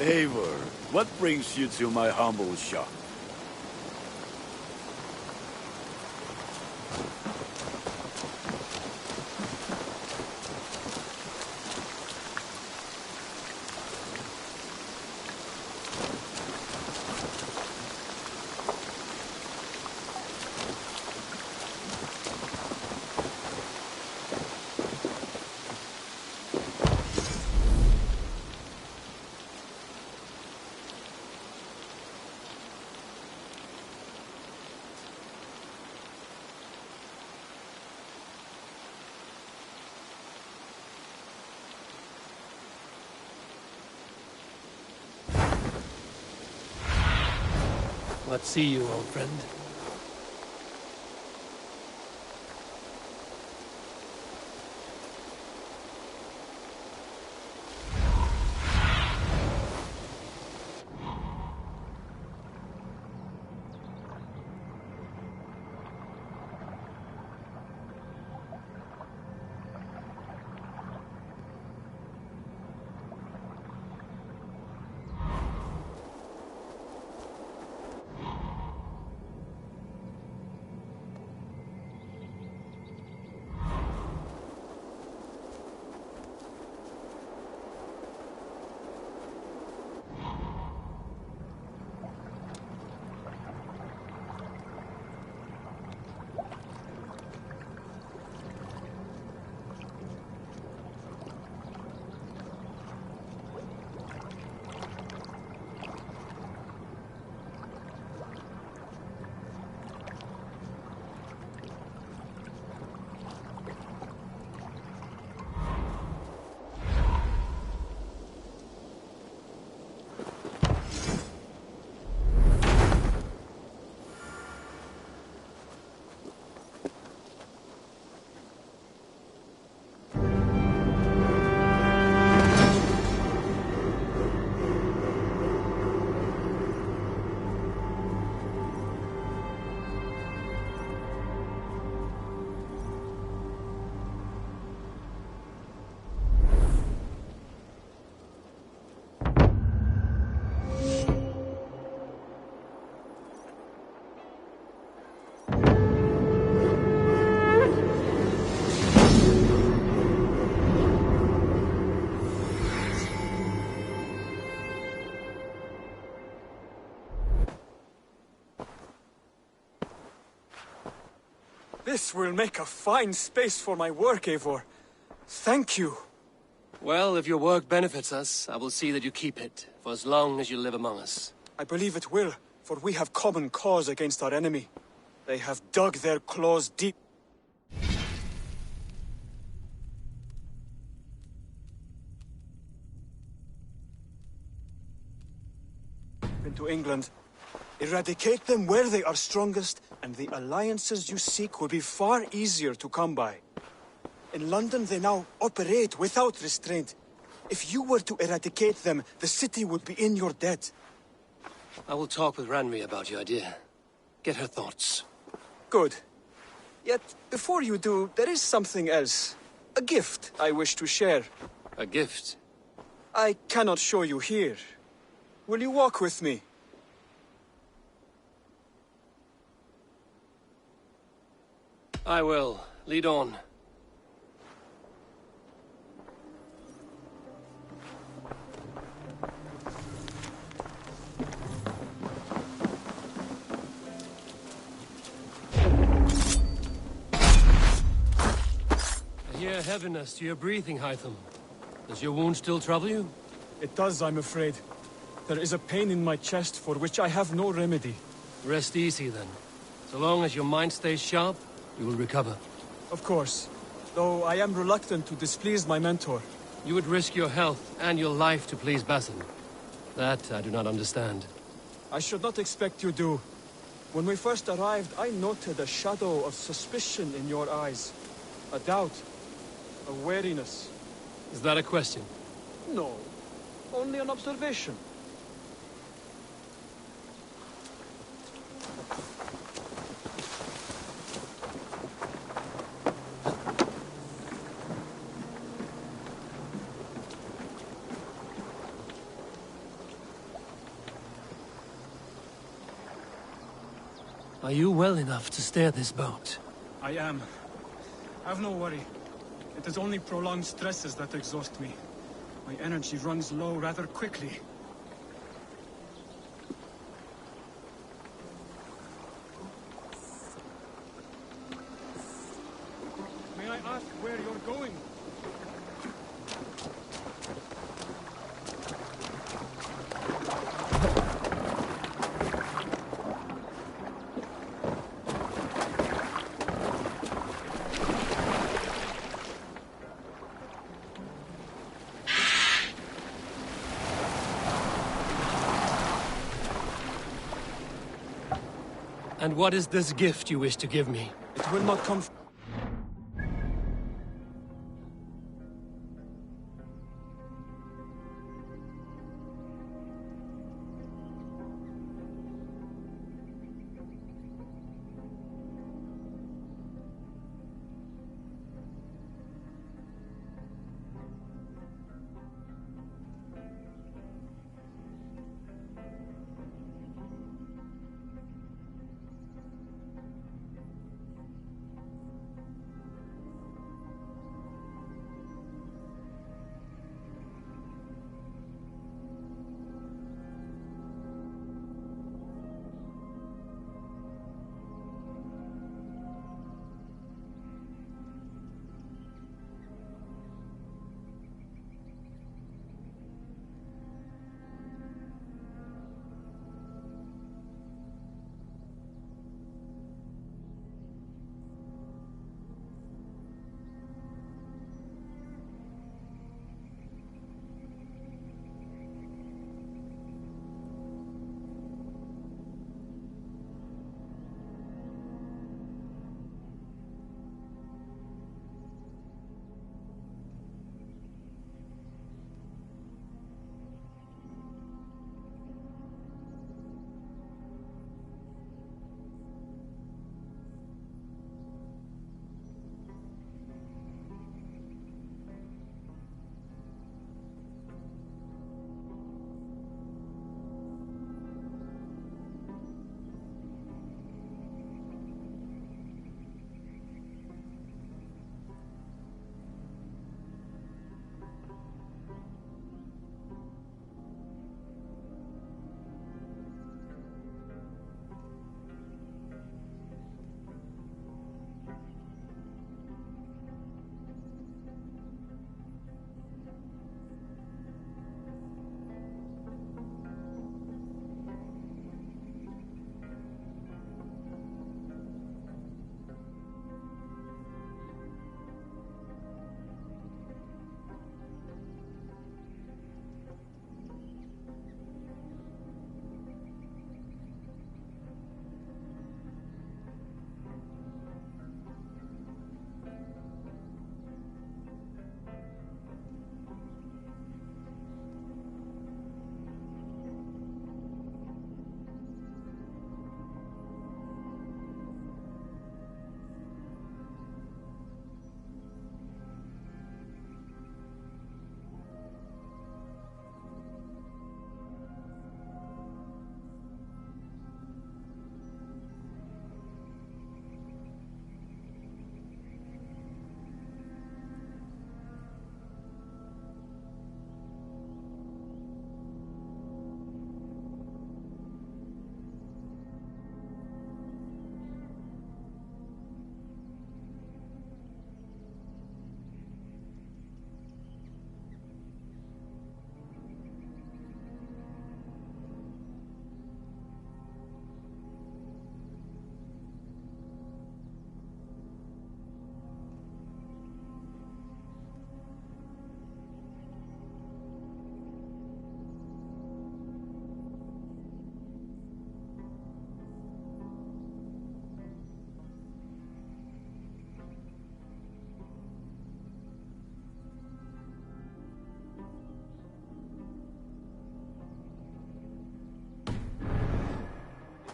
Eivor, what brings you to my humble shop? What see you, old friend? This will make a fine space for my work, Eivor. Thank you. Well, if your work benefits us, I will see that you keep it, for as long as you live among us. I believe it will, for we have common cause against our enemy. They have dug their claws deep into England. Eradicate them where they are strongest, and the alliances you seek will be far easier to come by. In London, they now operate without restraint. If you were to eradicate them, the city would be in your debt. I will talk with Ranri about your idea. Get her thoughts. Good. Yet, before you do, there is something else. A gift I wish to share. A gift? I cannot show you here. Will you walk with me? I will. Lead on. I hear heaviness to your breathing, Hytham. Does your wound still trouble you? It does, I'm afraid. There is a pain in my chest for which I have no remedy. Rest easy, then. So long as your mind stays sharp, you will recover. Of course. Though I am reluctant to displease my mentor. You would risk your health and your life to please Basin. That I do not understand. I should not expect you do. When we first arrived, I noted a shadow of suspicion in your eyes. A doubt. A wariness. Is that a question? No. Only an observation. Are you well enough to steer this boat? I am. Have no worry. It is only prolonged stresses that exhaust me. My energy runs low rather quickly. May I ask where you're going? And what is this gift you wish to give me? It will not come.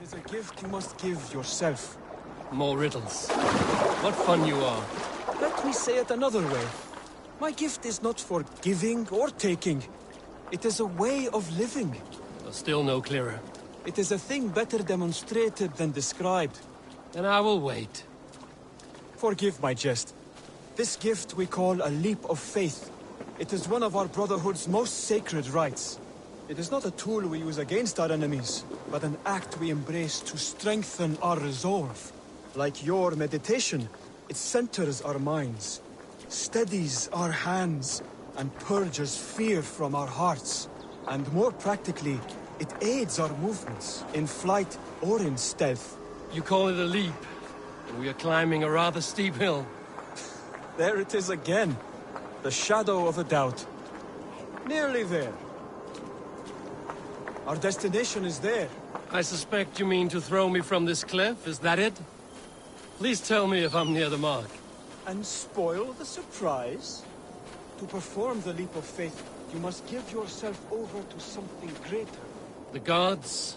It is a gift you must give yourself. More riddles. What fun you are. Let me say it another way. My gift is not for giving or taking. It is a way of living. Still no clearer. It is a thing better demonstrated than described. Then I will wait. Forgive my jest. This gift we call a leap of faith. It is one of our Brotherhood's most sacred rites. It is not a tool we use against our enemies, but an act we embrace to strengthen our resolve. Like your meditation, it centers our minds, steadies our hands, and purges fear from our hearts. And more practically, it aids our movements, in flight or in stealth. You call it a leap, and we are climbing a rather steep hill. There it is again. The shadow of a doubt. Nearly there. Our destination is there. I suspect you mean to throw me from this cliff, is that it? Please tell me if I'm near the mark. And spoil the surprise? To perform the leap of faith, you must give yourself over to something greater. The gods?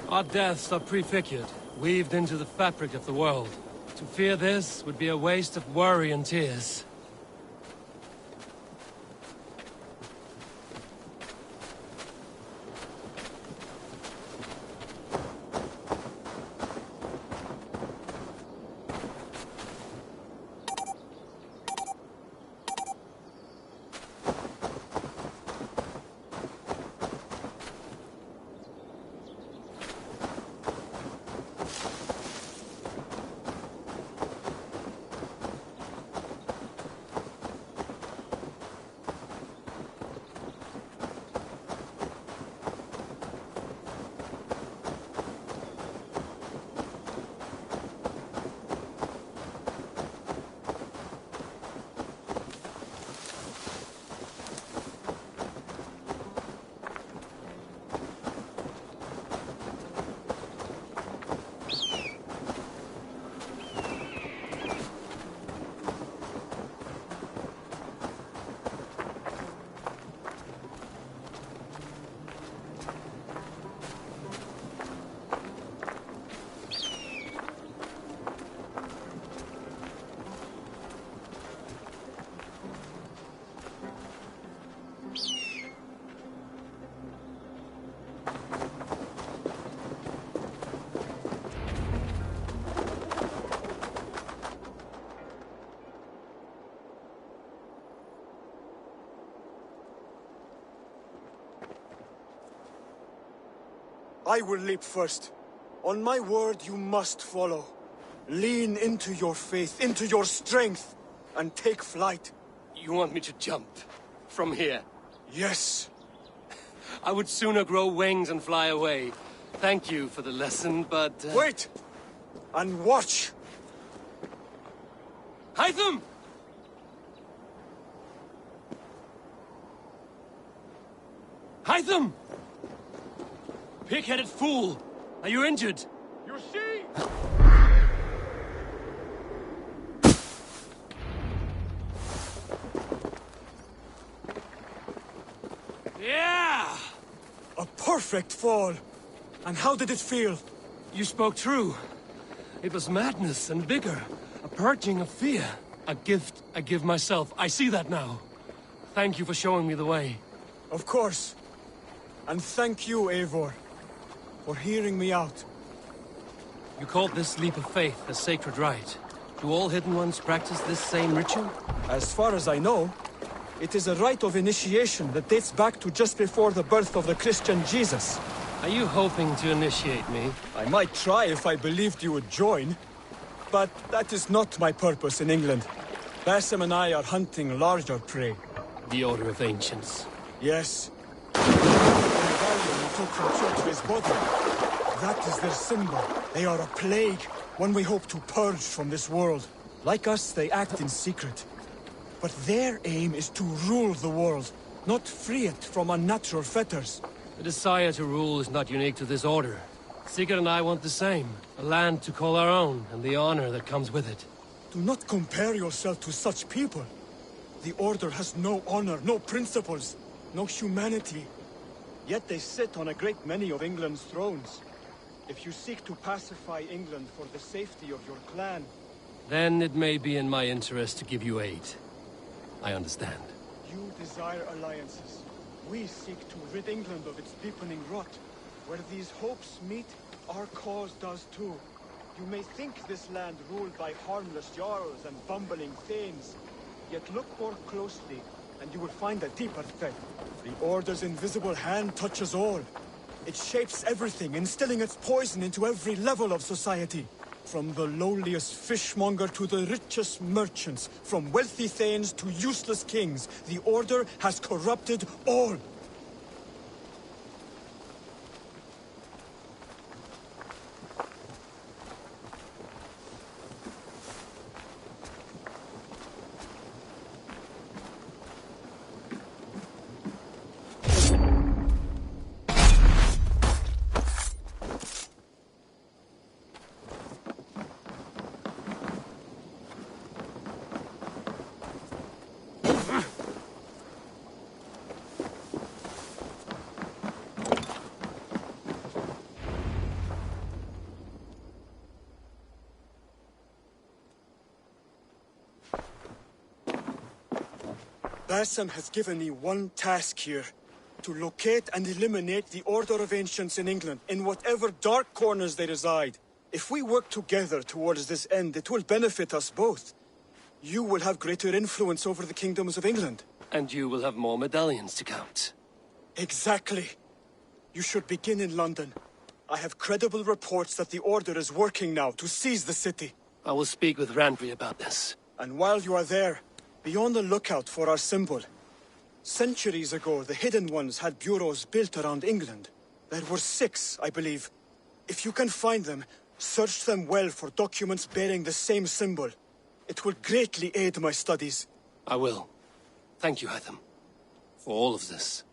Our deaths are prefigured, weaved into the fabric of the world. To fear this would be a waste of worry and tears. I will leap first. On my word, you must follow. Lean into your faith, into your strength, and take flight. You want me to jump? From here? Yes. I would sooner grow wings and fly away. Thank you for the lesson, but... Wait! And watch! Hytham! Hytham! Pig-headed fool! Are you injured? You see? Yeah! A perfect fall! And how did it feel? You spoke true. It was madness and vigor. A purging of fear. A gift I give myself. I see that now. Thank you for showing me the way. Of course. And thank you, Eivor, for hearing me out. You called this leap of faith a sacred rite. Do all Hidden Ones practice this same ritual? As far as I know, it is a rite of initiation that dates back to just before the birth of the Christian Jesus. Are you hoping to initiate me? I might try if I believed you would join. But that is not my purpose in England. Basim and I are hunting larger prey. The Order of Ancients. Yes. The medallion we took from Church's body. That is their symbol. They are a plague, one we hope to purge from this world. Like us, they act in secret. But their aim is to rule the world, not free it from unnatural fetters. The desire to rule is not unique to this order. Sigurd and I want the same. A land to call our own, and the honor that comes with it. Do not compare yourself to such people. The Order has no honor, no principles, no humanity. Yet they sit on a great many of England's thrones. If you seek to pacify England for the safety of your clan... Then it may be in my interest to give you aid. I understand. You desire alliances. We seek to rid England of its deepening rot. Where these hopes meet, our cause does too. You may think this land ruled by harmless jarls and bumbling thanes. Yet look more closely, and you will find a deeper threat. The Order's invisible hand touches all. It shapes everything, instilling its poison into every level of society. From the lowliest fishmonger to the richest merchants, from wealthy thanes to useless kings, the Order has corrupted all. Bassam has given me one task here. To locate and eliminate the Order of Ancients in England, in whatever dark corners they reside. If we work together towards this end, it will benefit us both. You will have greater influence over the kingdoms of England. And you will have more medallions to count. Exactly. You should begin in London. I have credible reports that the Order is working now to seize the city. I will speak with Randvi about this. And while you are there, be on the lookout for our symbol. Centuries ago, the Hidden Ones had bureaus built around England. There were 6, I believe. If you can find them, search them well for documents bearing the same symbol. It will greatly aid my studies. I will. Thank you, Hytham, for all of this.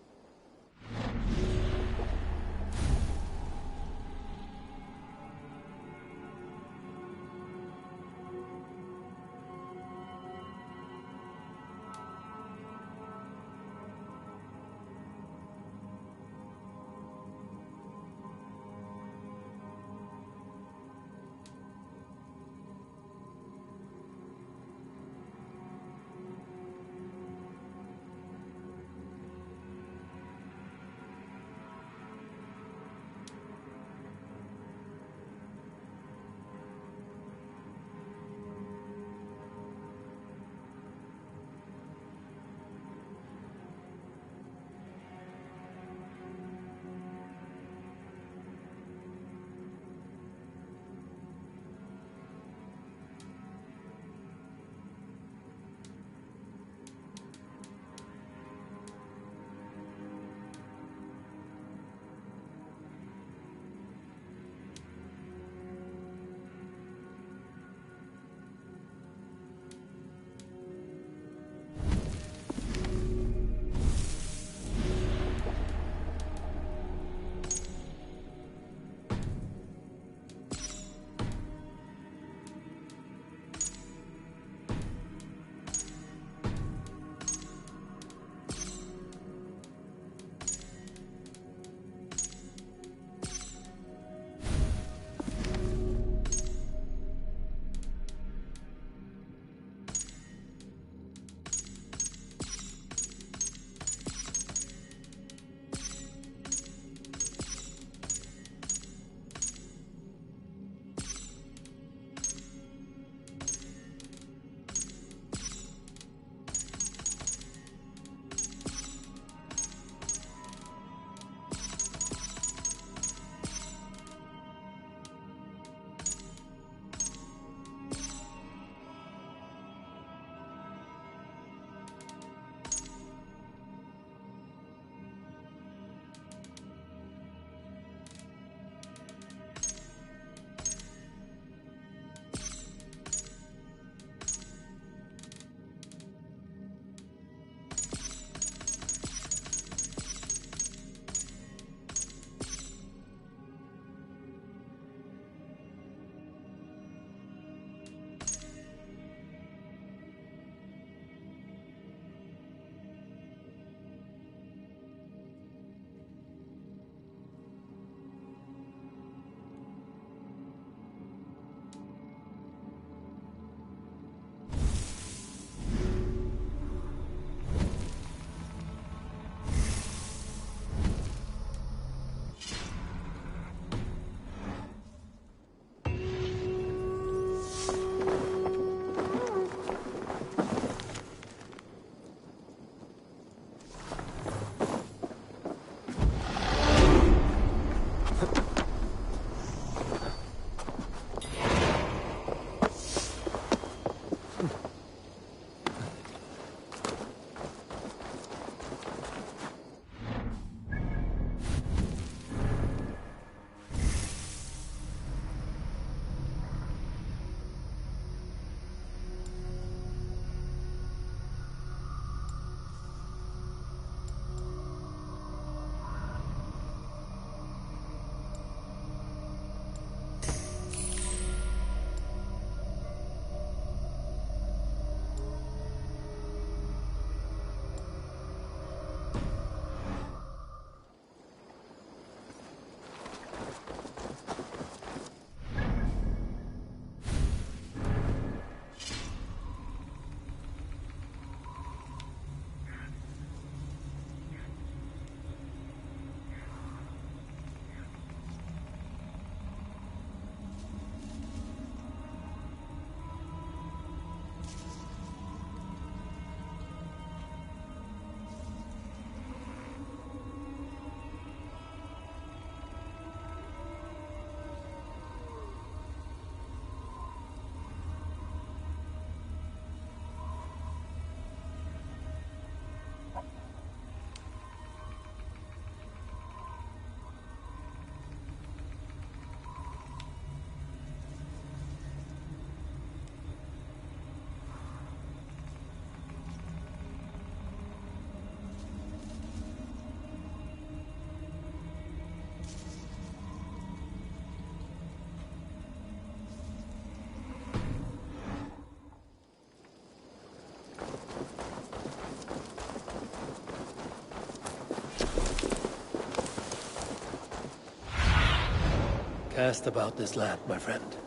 Cast about this land, my friend.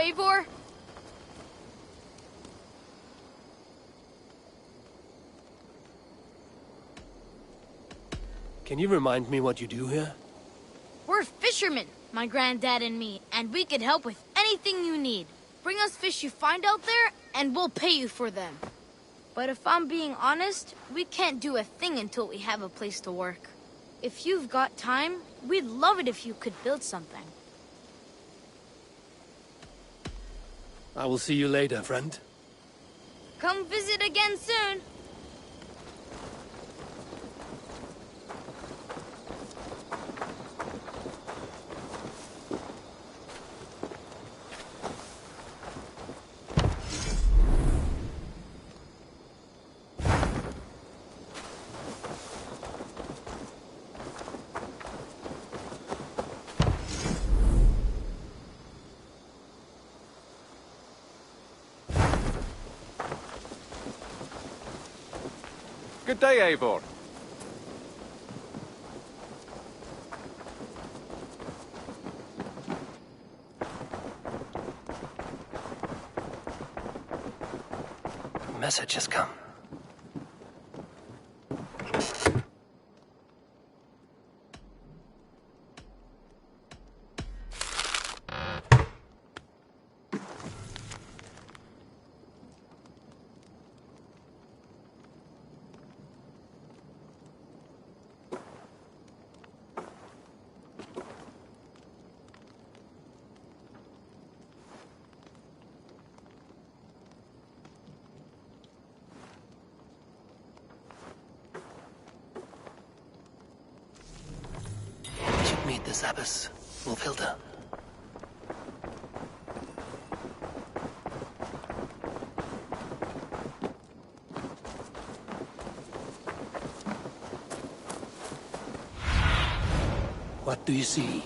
Eivor? Can you remind me what you do here? We're fishermen, my granddad and me, and we can help with anything you need. Bring us fish you find out there, and we'll pay you for them. But if I'm being honest, we can't do a thing until we have a place to work. If you've got time, we'd love it if you could build something. I will see you later, friend. Come visit again soon. Good day, Eivor. A message has come. Meet this Abbess, Wolfhilda. What do you see?